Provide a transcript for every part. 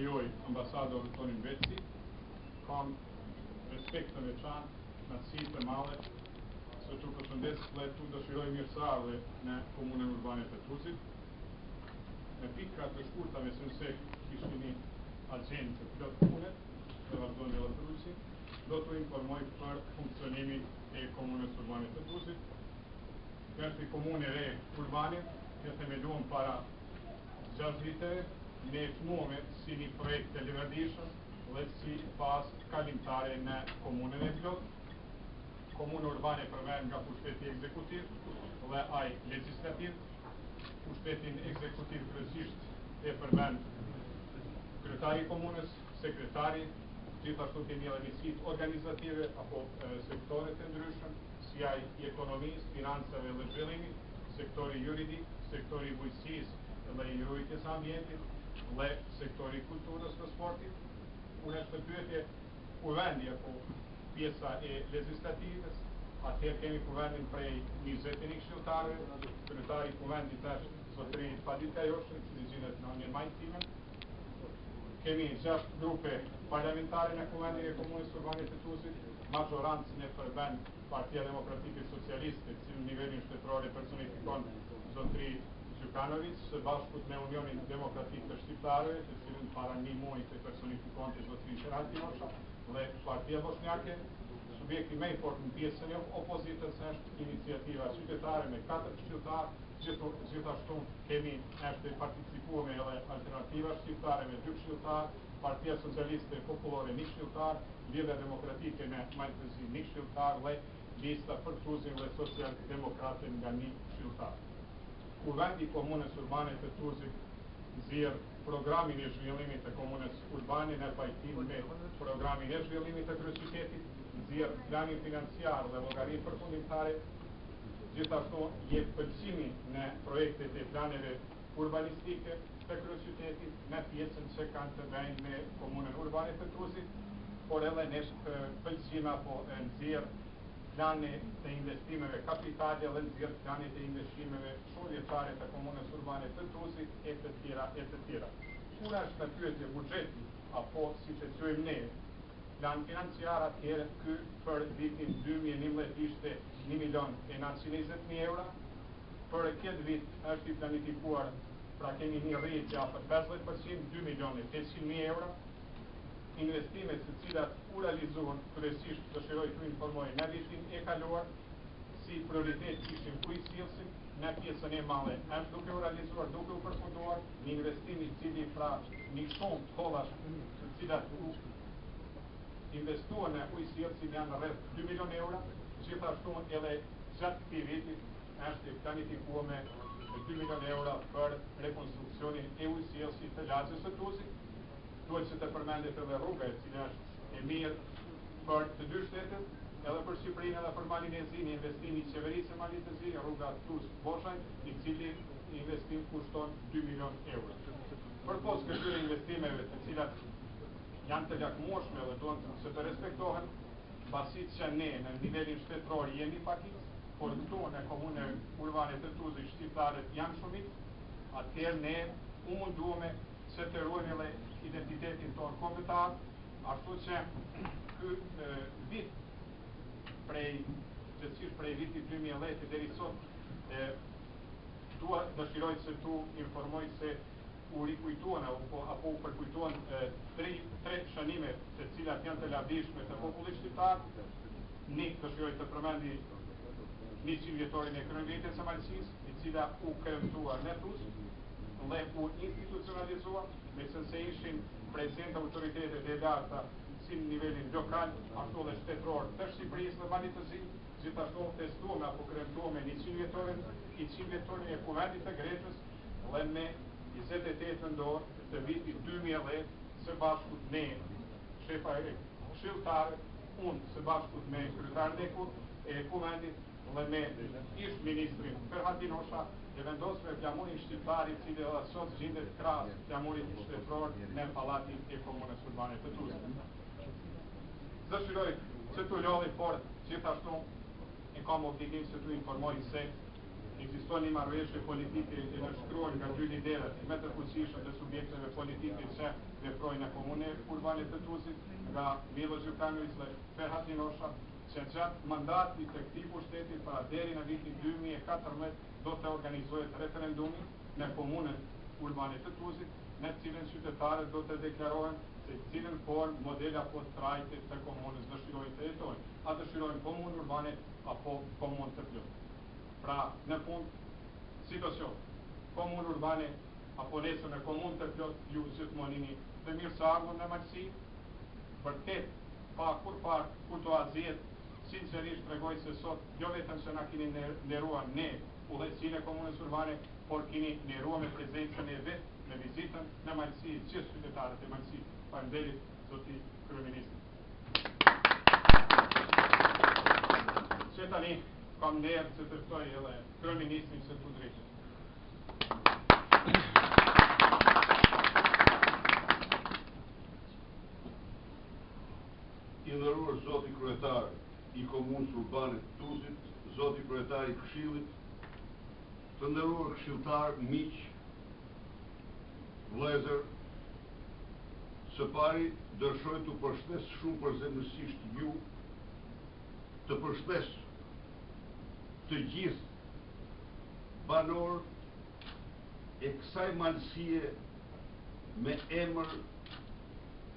lejoj ambasador Tonin Beci, kam respekt të veçantë, knatësi të madhe, se që përshëndes dhe tu dëshiroj mirëseardhje në komunën urbane të Tuzit. Në pikrat të shkurta me se kishtë një agjendë të plot pune, të vazhdojnë dhe Lëtruqi, do të informoj për funksionimin e komunës urbane të Tuzit. Është i komune re urbane, që themeluar para 6 viteve, ne shmuame si një projekt të livërdishëm dhe si pas kalimtare në komunën e plot. Komunë urbane përmen nga pushteti ekzekutiv dhe aj legislativ. Pushtetin ekzekutiv kryesisht e përmen kryetari i komunës, sekretari, gjithashtu kemi edhe njësitë organizative apo sektore të ndryshëm, si aj i ekonomisë, financave dhe zhvillimit, sektori juridik, sektori bujqësisë dhe i mbrojtjes së ambientit, dhe sektori kulturës dhe sportit. Unë është të pyetje kuvendi apo pjesa e legislativës, atëherë kemi kuvendin prej 21 këshilltarëve, kryetari i kuvendit është zotëri Padita Joshë, i cili gjendet në anën majtime. Kemi 6 grupe parlamentare në kuvendin e komunës urbane të Tuzit, majorancën e përben Partia Demokratike Socialiste, që në nivelin shtetëror e personifikon zotëri Gjukanovic, së bashkut me Unionin Demokratik të Shqiptarëve, të cilën para një muaj të personifikon të zotëri Serhati Mosha, dhe Partia Bosnjake. Subjekti më i fortë në pjesën e opozitës është iniciativa qytetare me 4 këshilltarë, gjithashtu kemi është participuar me edhe Alternativa Shqiptare me 2 këshilltarë, Partia Socialiste Popullore 1 këshilltar, Lidhja Demokratike në Majtësi 1 këshilltar dhe Lista për Tuzin dhe Social-Demokrate nga 1 këshilltar. Kuvendi i komunës urbane të Tuzit nxjerr programin e zhvillimit të komunës urbane në pajtim me programin e zhvillimit të kryeqytetit, nxjerr planin financiar dhe llogarinë përfundimtare, gjithashtu jep pëlqimin në projektet e planeve urbanistike të kryeqytetit në pjesën që kanë të bëjnë me komunën urbane të Tuzit, por edhe në pëlqim apo nxjerr plane të investimeve kapitale dhe nxjerr plane të investimeve shumëvjeçare të komunës urbane të Tuzit e të tjera e të tjera. Kur është në pyetje buxheti apo siç e quajmë ne, plan financiar, atëherë ky për vitin 2011 ishte 1.920.000 euro. Për këtë vit është i planifikuar, pra kemi një rritje afër 50%, 2.800.000 euro. Investimet të cilat u realizuan, kryesisht dëshiroj të informoj në vitin e kaluar, si prioritet ishin kujtësillësi, në pjesën e madhe është duke u realizuar, duke u përfunduar, një investim i cili pra një shumë kollash të cilat u investuan në kujtësillësi janë rreth 2 milion euro, gjithashtu edhe gjatë këtij viti është planifikuar me 2 milion euro për rekonstruksionin e ujësillësit të lagjës së Tuzit. Duhet që të përmendet edhe rruga e cila është e mirë për të dy shtetet, edhe për Shqipërinë edhe për Malin e Zi, investimi i qeverisë së Malit të Zi, rruga Tuz-Boshaj, i cili investim kushton 2 milion euro. Përpos këtyre investimeve të cilat janë të lakmueshme dhe duhen që të respektohen, pasit që ne në nivelin shtetëror jemi pakicë, por këtu në komunën urbane të Tuzit shqiptarët janë shumicë, atëherë ne u munduame që të ruajmë edhe identitetin tonë kombëtar, ashtu që ky vit prej vitit 2010 deri sot dëshiroj që tu informoj se u rikujtuan apo u përkujtuan 3 shënime të cilat janë të lavdishme të popullit shqiptar. Një dëshiroj të përmendi 100 vjetorin e kryeqytetit së Malësisë, e cila u kremtua në Tuzë dhe u institucionalizua, me se ishin prezente autoritetet e larta si në nivelin lokal, ashtu dhe shtetëror të Shqipërisë dhe Malit të Zi, gjithashtu festuame apo kremtuame 100 vjetorin e Kuvendit të Greqës dhe me 28 nëntor të vitit 2010, së bashkut me shefa e këshilltarë, unë së bashkut me kryetarin e Kuvendit dhe me ish ministrin Serhati Mosha, e vendosur me flamurin shqiptar i cili edhe sot gjendet krahas flamurit shtetëror në pallatin e komunës urbane të Tuzit. Dëshiroj që t'u lodhi, por gjithashtu e kam obligim që t'u informoj se ekziston një marrëveshje politike e nënshkruar nga dy liderët më të fuqishëm të subjekteve politike që veprojnë në komunën urbane të Tuzit, nga Milo Gjukanović dhe Ferhat Inosha, që gjatë mandatit të këtij pushteti para deri në vitin 2014 do të organizohet referendumi në komunën urbane të Tuzit, në cilën qytetarët do të deklarohen se cilën formë, model apo trajte të komunës dëshirojnë të jetojnë. A dëshirojnë komunë urbane apo komunë të plotë. Pra, në fund, situacion, komunë urbane apo nesër në komunë të plotë, ju gjithmonini të mirëseardhur në Malsi, vërtet, pa kur par kurtoaziet, sinqerisht tregoj se sot, jo vetëm se na keni nderuar ne udhëheqësinë e komunës urbane, por keni nderuar me prezencën e vet, me vizitën në Malsi, gjithë qytetarët e Malsit. Faleminderit, zoti kryeminist. Që tani kam nerë që të ftoj edhe kryeministrin se të drejtë. I nderuar zoti kryetar i komunës urbane të Tuzit, zoti kryetar i Këshillit, të nderuar këshilltar, miq, vëllezër, së pari dëshiroj t'u përshëndes shumë përzemërsisht ju, të përshëndes të gjithë banor e kësaj Malsie me emër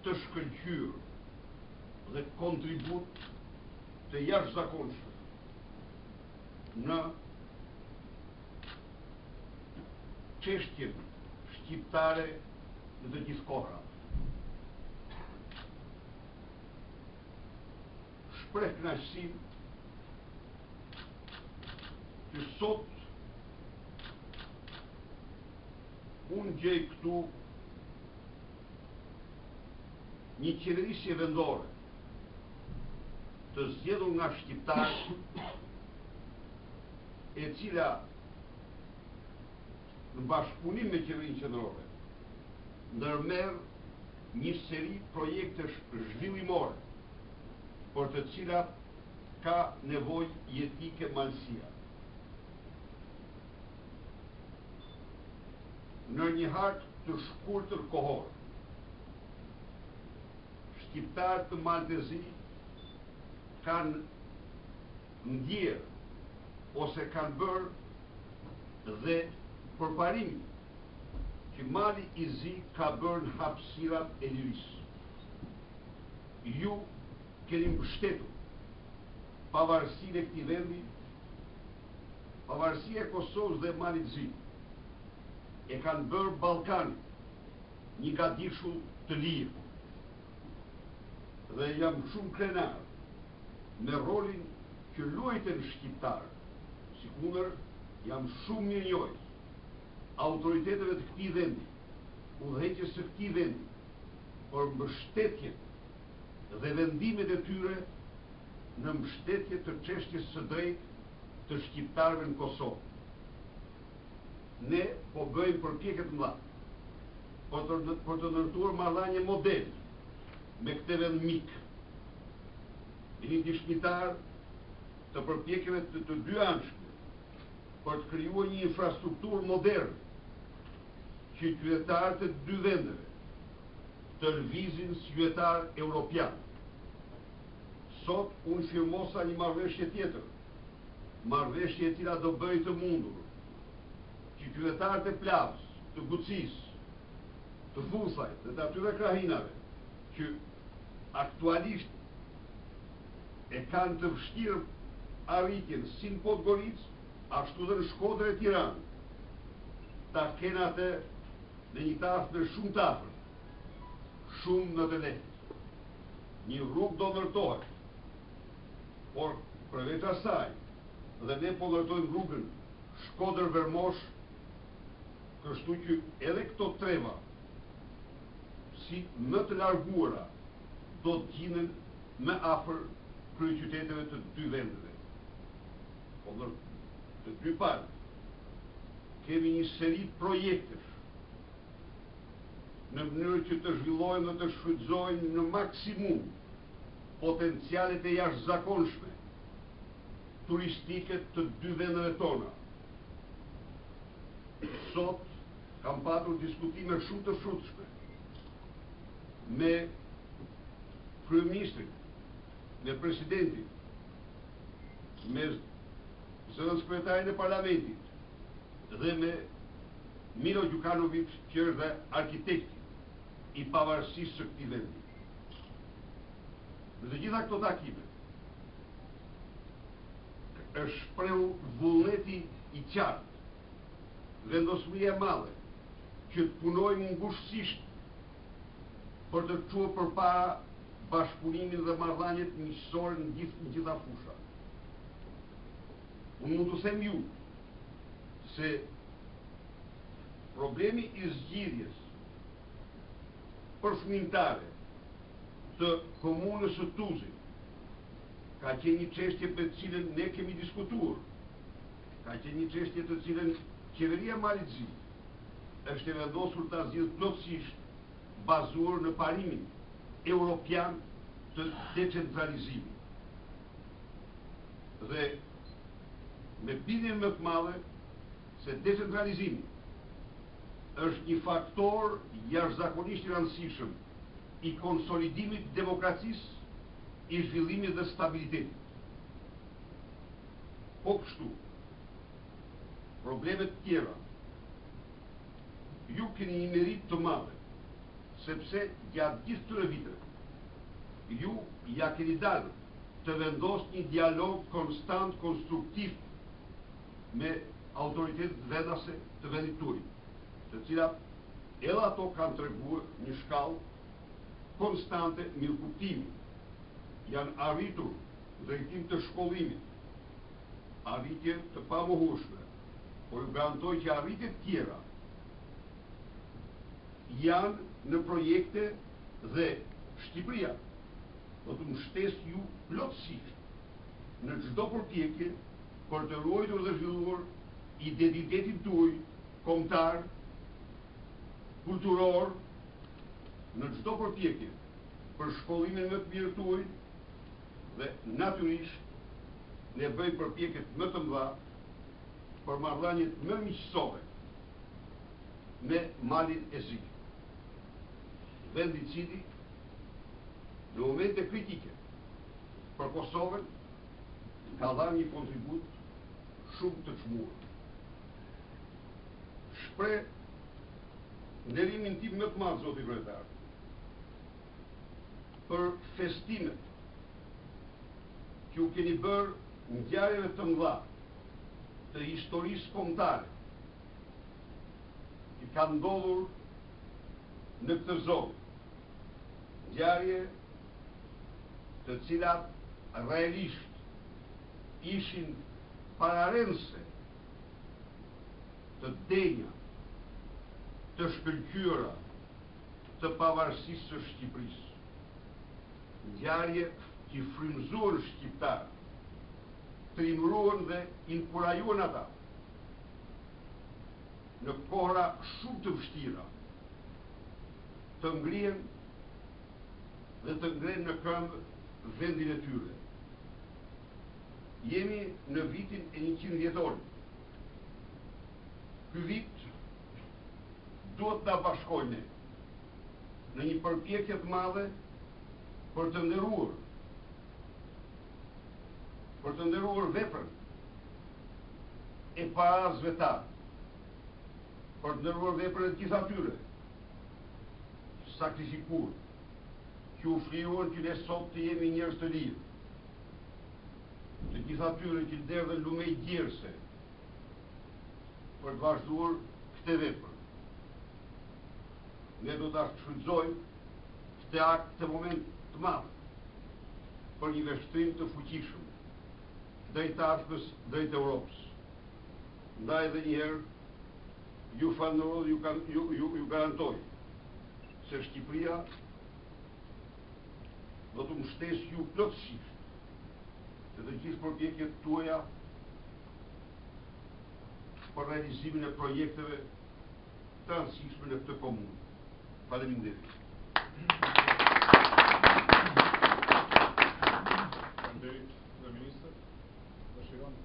të shkëlqyer dhe kontribut të jashtëzakonshëm në çështjen shqiptare në të gjithë kohrat. Shpreh kënaqësinë që sot unë gjej këtu një qeverisje vendore të zgjedhur nga shqiptarë, e cila në bashkëpunim me qeverinë qendrore ndërmerr një seri projektesh zhvillimore për të cilat ka nevojë jetike Malsia. Në një hartë të shkurtër kohor, shqiptarët të Maltezi kanë ndjerë ose kanë bërë dhe përparimi që Mali i Zi ka bërë në hapësirat e lirisë. Ju keni mbështetur pavarësinë e këtij vendi, pavarësia e Kosovës dhe Malit Zi, e kanë bërë Ballkanin një gadishull të lirë. Dhe jam shumë krenar me rolin që luajten shqiptarë, sikundër jam shumë mirënjohës autoriteteve të këtij vendi, udhëheqjes së këtij vendi, për mbështetjen dhe vendimet e tyre në mbështetje të çështjes së drejtë të shqiptarëve në Kosovë. Ne po bëjmë përpjekje të mëdha për të ndërtuar marrëdhënie model me këtë vend mik. Një dëshmitar të përpjekjeve të dy anshme për të krijuar një infrastrukturë moderne që qytetarët e dy vendeve të lëvizin si qytetar europian. Sot unë firmosa një marrëveshje tjetër, marrëveshje e cila do bëjë të mundur që qytetarët e Plavës, të Gucis, të Fusajt dhe të atyre krahinave që aktualisht e kanë të vështirë arritjen si në Podgoricë, ashtu dhe në Shkodër e Tiranë, ta kenë atë në një tafë në shumë tafër, shumë në të lehtë. Një rrugë do ndërtohet, por përveç asaj, dhe ne po ndërtojmë rrugën Shkodër-Vermosh, kështu që edhe këto treva, si më të larguara, do të gjinen më afër kryeqyteteve të dy vendeve. Po të dy palë, kemi një seri projektesh në mënyrë që të zhvillojnë dhe të shfrytëzojnë në maksimum potencialet e jashtëzakonshme turistike të dy vendeve tona, Sot kam patur diskutime shumë të frutshme me kryeministrin, me presidentin, me zëvendëskretarin sekretarin e parlamentit dhe me Milo Đukanović, që është dhe arkitekti i pavarësisë së këtij vendi. Në të gjitha këto takime është shprehur vullneti i qartë, vendosmëria e madhe që të punojmë ngushësisht për të çuar përpara bashkëpunimin dhe marrëdhëniet miqësore në gjitha fushat. Unë mund të them ju se problemi i zgjidhjes përfëmimtare të komunës së Tuzit ka qenë një çështje për të cilën ne kemi diskutuar, ka qenë një çështje të cilën qeveria Malizi është e vendosur ta zgjidhë plotësisht bazuar në parimin europian të decentralizimit. Dhe me bindjen më të madhe se decentralizimi është një faktor jashtëzakonisht i rëndësishëm i konsolidimit të demokracisë, i zhvillimit dhe stabilitetit. Po kështu, problemet tjera, ju keni një merit të madhe, sepse gjatë gjithë këtyre viteve, ju ja keni dalë të vendosni një dialog konstant, konstruktiv me autoritetet vendase të vendit tuaj, të cilat edhe ato kanë treguar një shkallë konstante mirëkuptimi. Janë arritur drejtim të shkollimit, arritje të pamohueshme, por ju garantoj që arritjet tjera janë në projekte dhe Shqipëria do të mbështesë ju plotësisht në çdo përpjekje për të ruajtur dhe zhvilluar identitetin tuaj kombëtar, kulturor, në çdo përpjekje për shkollimin më të mirë tuaj dhe natyrisht ne bëjmë përpjekjet më të mëdha për marrëdhëniet më miqësore me Malin e Zi. Vendi i cili në momente kritike për Kosovën ka dhënë një kontribut shumë të çmuar. Shpreh nderimin tim më të madh, zoti kryetar, për festimet që u keni bërë ngjarjeve të mëdha të historisë kombëtare që kanë ndodhur në këtë zonë, ngjarje të cilat realisht ishin pararendëse të denja, të shkëlqyera të pavarësisë së Shqipërisë, ngjarje që frymëzuan shqiptarë, trimëruan dhe inkurajuan ata në kohra shumë të vështira të ngrihen dhe të ngrenë në këmbë vendin e tyre. Jemi në vitin e 100 vjetorit. Ky vit duhet ta bashkojnë në një përpjekje të madhe për të nderuar veprën e parazve ta, për të nderuar veprën e gjithë atyre sakrifikuar, që u frijuan që ne sot të jemi njerëz të lirë, të gjithë atyre që derdhen lumej djerse për të vazhduar këtë vepër. Ne do ta shfrytëzojmë këtë akt, këtë moment të madh për një veprim të fuqishëm drejt Afrikës, drejt Europës. Ndaj edhe një herë ju falenderoj, ju garantoj se Shqipëria do të mbështesë ju plotësisht të gjithë përpjekjet tuaja për realizimin e projekteve të rëndësishme në këtë komunë. Faleminderit. Faleminderit, zë ministër. Dëshiron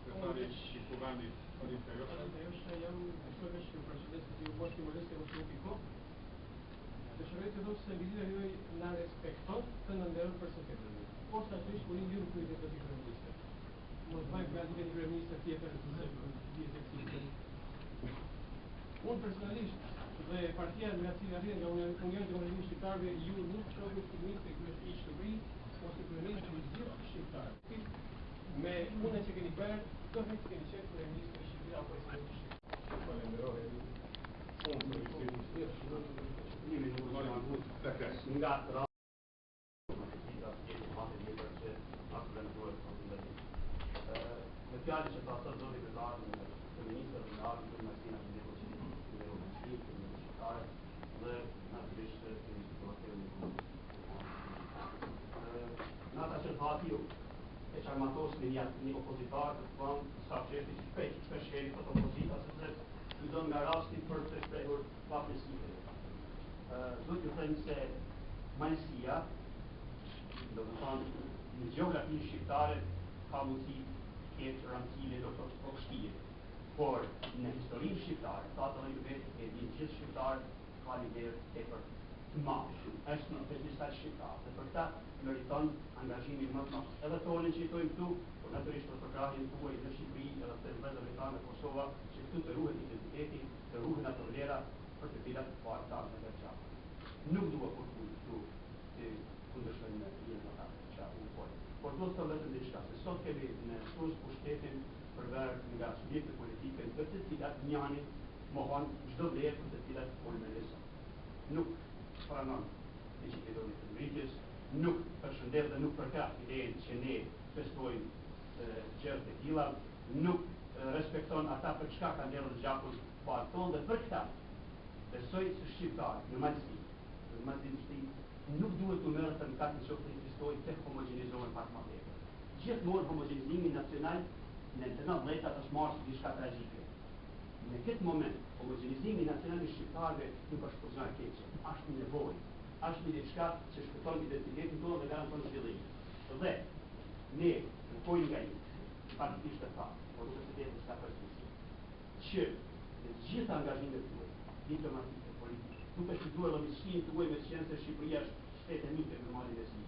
sekretari i Kuvendit Jam besoj që presidenti i Bashkimit Morales është shumë i kohë. Dëshiroj të them se vizita juaj na respekton të na nderoj personalisht. Posaçërisht kur ju nuk pyetni për kryeministër. Mos bëjmë gati një kryeministër tjetër se vizë ekziston. Unë personalisht dhe partia nga cila arrin nga Unioni Demokratike Shqiptarëve ju nuk shohit kryeministër ky është i Shqipërisë ose kryeministër i gjithë shqiptarëve. Me punën që keni bërë, do të keni qenë kryeministër i Shqipërisë apo i Shqipërisë. Falenderoj. Nga me fjallë që ta sot zoti kretar në ministër dhe nga në Martina që ndeko që në shqiptare dhe natyrisht të instituatër në Nata që të hati ju e qarmatos me një opozitar të plan sa qeshti që shpeshheri të opozita sepse ju do nga rasti për të shprehur papërsive. Do t'ju thënë se majësia, do të thonë, në gjeografinë shqiptare ka mundësi ketë rëndësile do të vështirë, por në historinë shqiptare, ta të dhe ju vetë e din gjithë shqiptarë ka lider tepër të madh, është në përgjithësisht shqiptarë, dhe për ta meriton angazhimin më të madh. Edhe tonë që jetojmë këtu, por natyrisht për përkrahjen tuaj në Shqipëri edhe të vëllezërve tanë në Kosova, që këtu të ruhet identiteti, të ruhen ato vlera për të cilat parta në veçantë. Nuk dua kur këtu të kundërshtojmë jetën ata që unë folë. Por do të them vetëm diçka, se sot kemi në sus pushtetin përver nga subjekte politike për të cilat njani mohon çdo vlerë për të cilat unë mendoj. Nuk pranon legjitimin e ndritjes, nuk përshëndet dhe nuk përkrah idenë që ne festojmë gjëra të tilla, nuk respekton ata për çka kanë dhënë gjakun parton dhe për këtë besoj se shqiptarët në Malësi nuk duhet të merret në katë nëse të ekzistojë të homogenizohen pak më tepër. Gjithmonë homogenizimi nacional në të 90-tat është marrë diçka tragjike. Në këtë moment homogenizimi nacional i shqiptarëve nuk është për gjë keqe, është një nevojë, është një diçka që shpëton identitetin tonë dhe garanton zhvillimin. Dhe ne kërkojmë nga ju, faktikisht të thamë, por nuk është vetëm diçka personale, që në të gjitha angazhimet tuaja, diplomatike, politike, duke shpëtuar lëvizjen tuaj me qenë se Shqipëria është shtet e njëjtë me malin e saj.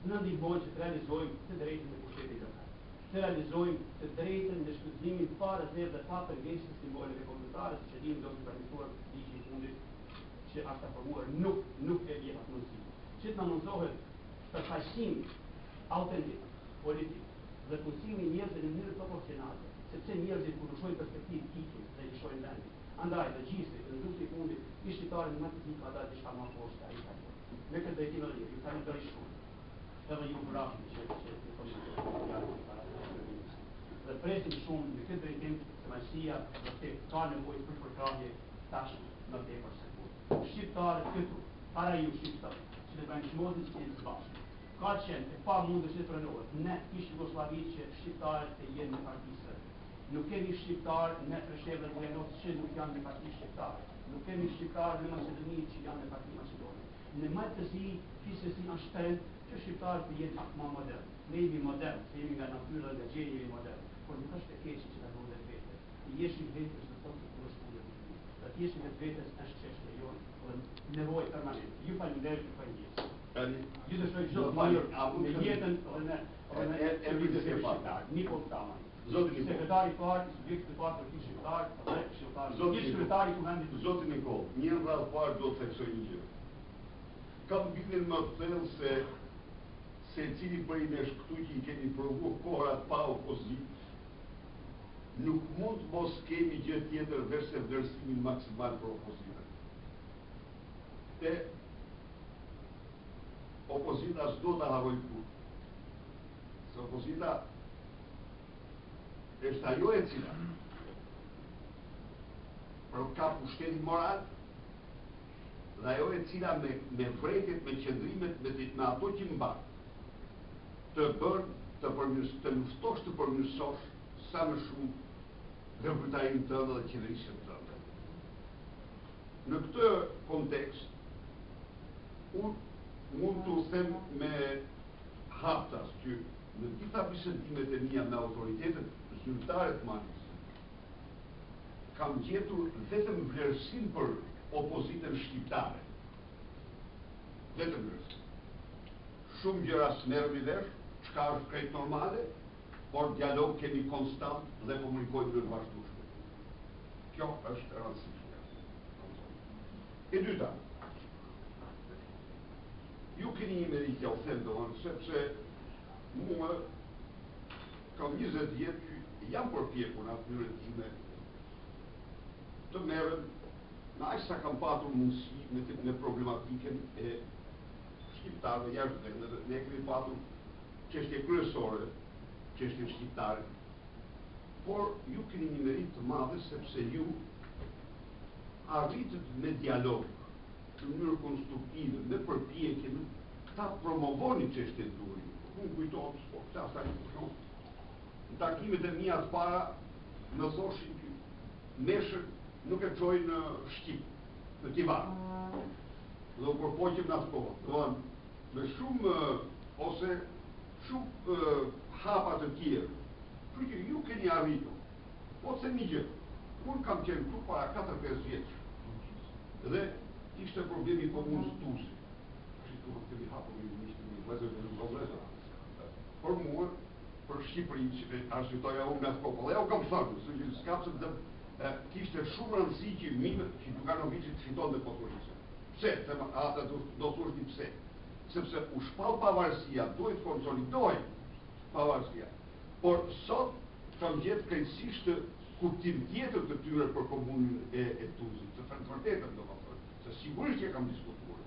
Në ndihmojnë që të realizojmë të drejtën e pushtetit lokal, të realizojmë të drejtën në shfrytëzimin pa rezervë dhe pa përgjegjësi të simboleve kombëtare, siç e dimë do të përmirësuar ligji i fundit që është aprovuar nuk e jep atë mundësi. Që të na mundsohet përfaqësim autentik, politik dhe punësimi i njerëzve në mënyrë proporcionale, sepse njerëzit kur ushojnë perspektivë ikin dhe lëshojnë vendin. Andaj dhe gjisi në rrugë i fundit, i shqiptarin më të zi ka dalë diçka më poshtë ai ka. Me këtë drejtim edhe ju falenderoj shumë. Edhe ju vrapni që të dhe presim shumë në këtë drejtim se Malësia vërtet ka nevojë për përkrahje tash më tepër se kur. Shqiptarët këtu, para ju shqiptarë, që të bëjnë shmodin që të bashkë. Ka qenë e pa mundës që të rënohet, ne ish Jugosllavi që shqiptarët të jenë në partisë. Nuk kemi shqiptarë në Preshevë dhe Bujanovë që nuk janë në parti shqiptare. Nuk kemi shqiptarë në Maqedoni që janë në parti Maqedoni. Në Maltësi, gjithsesi është trend që shqiptarët të jenë pak më modern. Ne jemi modern, se jemi nga natyra dhe nga gjendja jemi modern. Por nuk është e keqe që na duhet vetë. Të jeshim vetës në thotë të shkullë. Të jeshim vetës është çështja jonë dhe nevojë permanente. Ju falenderoj për pajisje. Ju dëshiroj çdo të falë në jetën dhe në vitës e parë. Nikol Tamaj. Sekretari i parë i subjektit të parë politik shqiptar dhe shqiptar. Sekretari i Kuvendit. Zoti Nikol, një radhë parë do të theksoj një gjë. Kam bikën më të thellë se cili prej nesh këtu që i kemi provu kohrat pa opozitë, nuk mund mos kemi gjë tjetër verse vlerësimin maksimal për opozitën. Te opozita s'do ta harroj kurrë. Se opozita është ajo e cila ka pushtetin moral dhe ajo e cila me vretjet, me qëndrimet, me ato që mban të luftosh të përmirësosh sa më shumë ndërprerjen tënde dhe qeverisjen tënde. Në këtë kontekst, unë mund të them me haptas që në gjitha bisedimet e mia me autoritetet zyrtare të Malës, kam gjetur vetëm vlerësim për opozitën shqiptare. Vetëm vlerësim. Shumë gjëra s'merrem i vesh, çka është krejt normale, por dialog kemi konstant dhe komunikojmë në vazhdueshme. Kjo është e rëndësishme. E dyta, ju keni një meritje, u them domosdoshmë, sepse mua kam 20 vjet që jam përpjekur në natyrën time të merrem në aq sa kam patur mundësi me problematikën e shqiptarëve jashtë vendeve. Ne kemi patur çështje kryesore, çështje shqiptare, por ju keni një merit të madhe sepse ju arritët me dialog, në mënyrë konstruktive, me përpjekjen ta promovoni çështjen tuaj. Unë kujtohet, po flas tani për shkak. Në takimet e mia të para më thoshin që meshët nuk e çojnë në Shqip, në Tivan. Dhe u përpoqem në atë kohë. Domethënë, me shumë ose shumë hapa të tjerë. Kështu që ju keni arritur. Po të them një gjë. Unë kam qenë këtu para 4-5 vjeç. Dhe ishte problemi komunës Tuzi. Kështu që kemi hapur një vëzër dhe nuk vëzër. Për mua, për Shqipërinë, që arsyetoja unë nga të popull. Ja u kam thënë, se që s'kapsëm dhe kishte shumë rëndësi që Gjukanoviçi të fitonte pothuajse. Pse? Ata do thoshnin pse. Sepse u shpall pavarësia, duhet konsolidohet pavarësia. Por sot kam gjetë krejtësisht kuptim tjetër të tyre për komunën e Tuzit, të vërtetën domethënë, se sigurisht që kam diskutuar,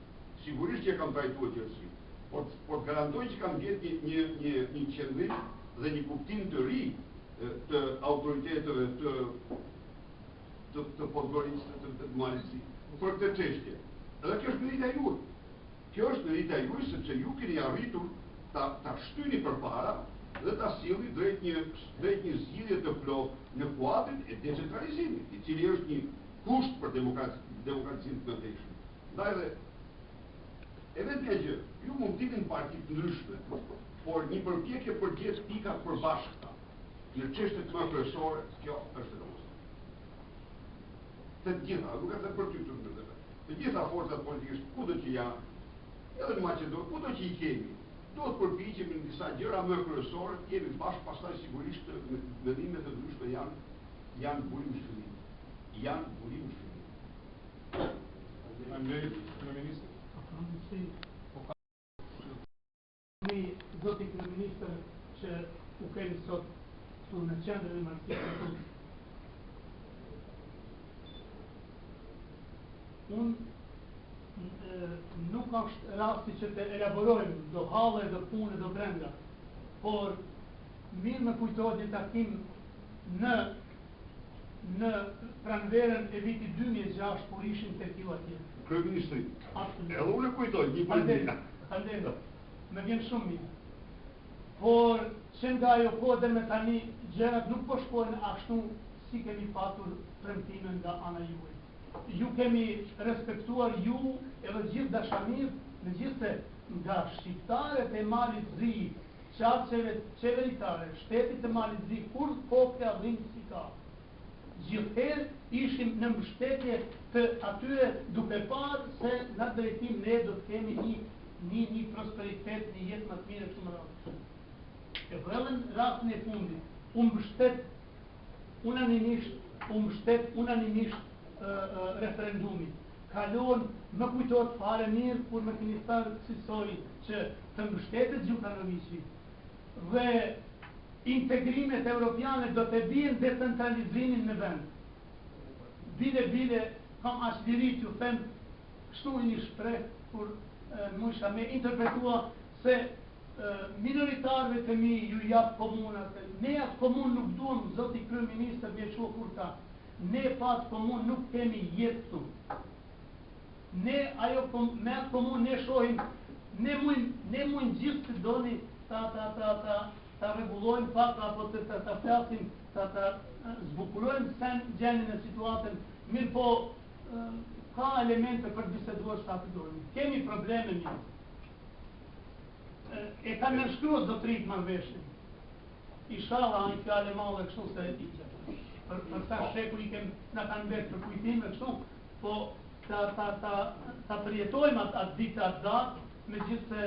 sigurisht që kam trajtuar gjërësi, por të garantoj që kam gjetë një qëndrim dhe një kuptim të ri të autoriteteve të Podgoricës, të Malici, për këtë çështje. Edhe kjo është merita juaj. Kjo është merita juaj sepse ju keni arritur ta shtyni përpara dhe ta sillni drejt një zgjidhje të plotë në kuadrin e decentralizimit, i cili është një kusht për demokracinë të mëdhenshme. Ndaj dhe e vetë një gjë, ju mund t'jeni në parti të ndryshme, por një përpjekje për gjithë pikat përbashkëta në çështjet më kryesore, kjo është e domosdoshme. Të gjitha, nuk e them për ty të ndërteve. Të gjitha forcat politike, kudo që janë, edhe në Maqedoni, kudo që i kemi, duhet përpiqemi në disa gjëra më kryesore, jemi bashkë, pastaj sigurisht mendimet e ndryshme janë burim shëllim. Janë burim shëllim. Andrej, kryeministër. Zoti kryeministër që u keni sot këtu në qendrën e marrëdhënieve. Nuk është rasti që të elaborojmë do halle, do punë, do brenda, por mirë më kujtohet një takim në pranverën e vitit 2006 kur ishin tek ju atje. Kryeministri, edhe unë e kujtoj një për një. Me vjen shumë mirë. Por që nga ajo kohë dhe me tani gjërat nuk po shkojnë ashtu si kemi patur premtime nga ana juaj. Ju kemi respektuar ju edhe gjithë dashamir, megjithëse nga shqiptarët e Malit Zi, qarqeve qeveritare, shtetit të Malit Zi, kur kopja dhimbë si ka. Gjithherë ishim në mbështetje të atyre duke parë se në drejtim ne do të kemi një prosperitet, një jetë më të mirë kështu me radhë. E vëllën rastin e fundit, u mbështet unanimisht referendumi. Kalon, më kujtohet fare mirë kur më keni thënë Sisori që të mbështetet Gjukanoviçi dhe integrimet europiane do të bien decentralizimin në vend. Bile kam ashlirit ju them kështu një shpreh kur musha me interpretua se minoritarëve të mi ju jap komunat. Ne atë komunë nuk duam, zoti kryeministër me çu kur ta. Ne pa atë komunë nuk kemi jetë këtu. Ne me atë komunë ne shohim, ne mund gjithë të doni ta rregullojmë pak apo ta flasim, ta zbukurojmë sen gjendjen e situatën, mirë po ka elemente për të biseduar sa të doni. Kemi probleme mirë. E kanë nënshkruar zotërit marrëveshjen. Inshallah një fjalë e madhe kështu se për sa sheku i kem na kanë vetë për kujtime kështu, po ta përjetojmë atë ditë atë datë, megjithse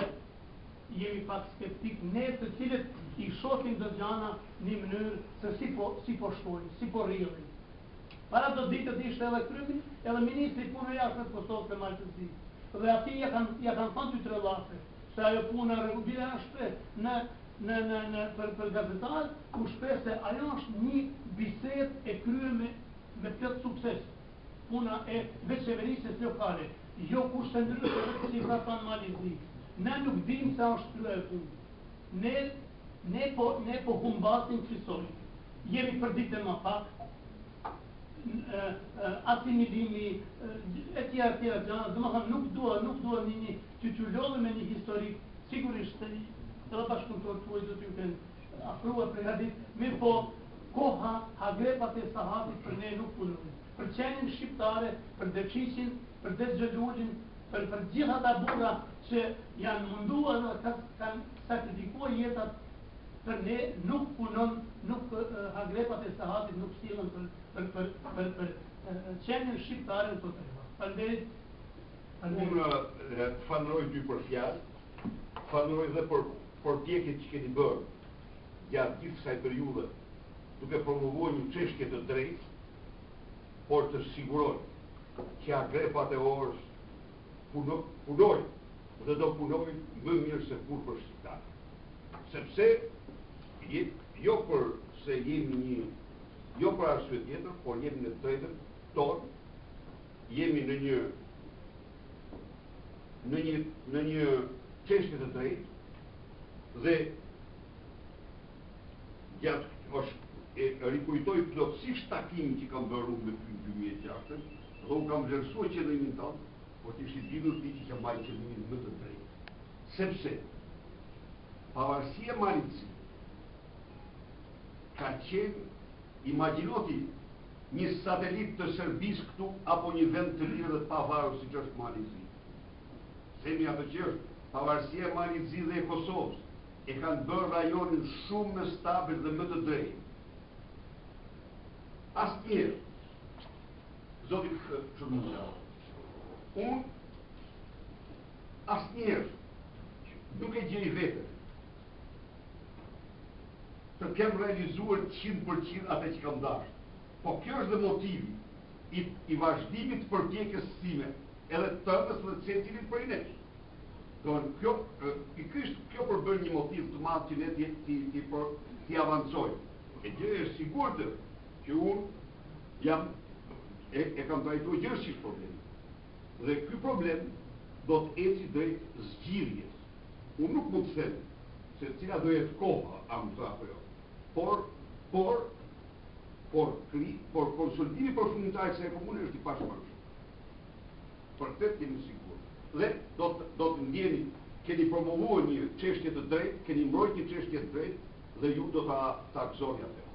jemi pak skeptik ne të cilët i shohim do gjana në mënyrë se si po shkojnë, si po rrjedhin. Para do ditët ishte edhe krymi, edhe ministri punë jashtë të Kosovës së Maltësisë. Dhe ati ja kanë thënë 2-3 llafe, se ajo puna rregullia është për gazetarë, u shpreh se ajo është një bisedë e kryer me plot sukses. Puna e vetë qeverisjes lokale, jo kurse ndryshe si ka thënë Malizi. Ne nuk dimë se është kryer punë. Ne po humbasim qësoj. Jemi për ditë më pak, asimilimi, e tjera gjana, dhe më thëmë nuk dua një tytullove me një historik, sigurisht edhe bashkëpunëtorët tuaj do t'ju kenë afruar përgatit, mirë po koha, hagrepat e sahatit për ne nuk punojnë. Për qenin shqiptare, për Deqiqin, për Dezgjelullin, për gjitha ata burra që janë munduar dhe kanë sakrifikuar jetat, për ne nuk punon, nuk hagrepat e sahatit nuk sillen për qenin shqiptare në të tërva. Unë falenderoj ty për fjalë, falenderoj dhe për përpjekjet që keni bërë gjatë gjithë kësaj periudhe, duke promovuar një çështje të drejtë, por të siguroj që hagrepat e orës punojnë dhe do punojnë më mirë se kur për shqiptarë. Sepse jo për se jemi jo për arsye tjetër, por jemi në drejtën tonë, jemi në një çështje të drejtë dhe gjatë rikujtoj plotësisht takimin që kam bërë me ty në 2006, dhe unë kam vlerësuar qëllimin tonë, por të ishit vidur ti që kam bajë qëllimin më të drejtë. Sepse pavarësia Malizi ka qenë, imagjinoti, një satelit të Serbisë këtu, apo një vend të lirë dhe të pavarur siç është Malizi. Themi ato që është pavarësia Malizi dhe e Kosovës, e kanë bërë rajonin shumë më stabil dhe më të drejtë. Asnjëherë, zoti Shërmbullja, unë asnjëherë nuk e gjej vete të kem realizuar 100% atë që kam dashur. Po kjo është dhe motivi i vazhdimit të përpjekjes time, edhe tëndës dhe secilin prej nesh. Kjo përbën një motiv të madh që ne ti avancojmë. E gjë është sigurt që unë e kam trajtuar gjithësisht problemin. Dhe ky problem do të eci drejt zgjidhjes. Unë nuk mund të them se cila do jetë koha apo jo. Por konsolidimi përfundimtar i kësaj komune është i pashmangshëm. Për këtë jemi sigurt. Dhe do të ndjeni, keni promovuar një çështje të drejtë, keni mbrojtur një çështje të drejtë dhe ju do ta gëzoni atë.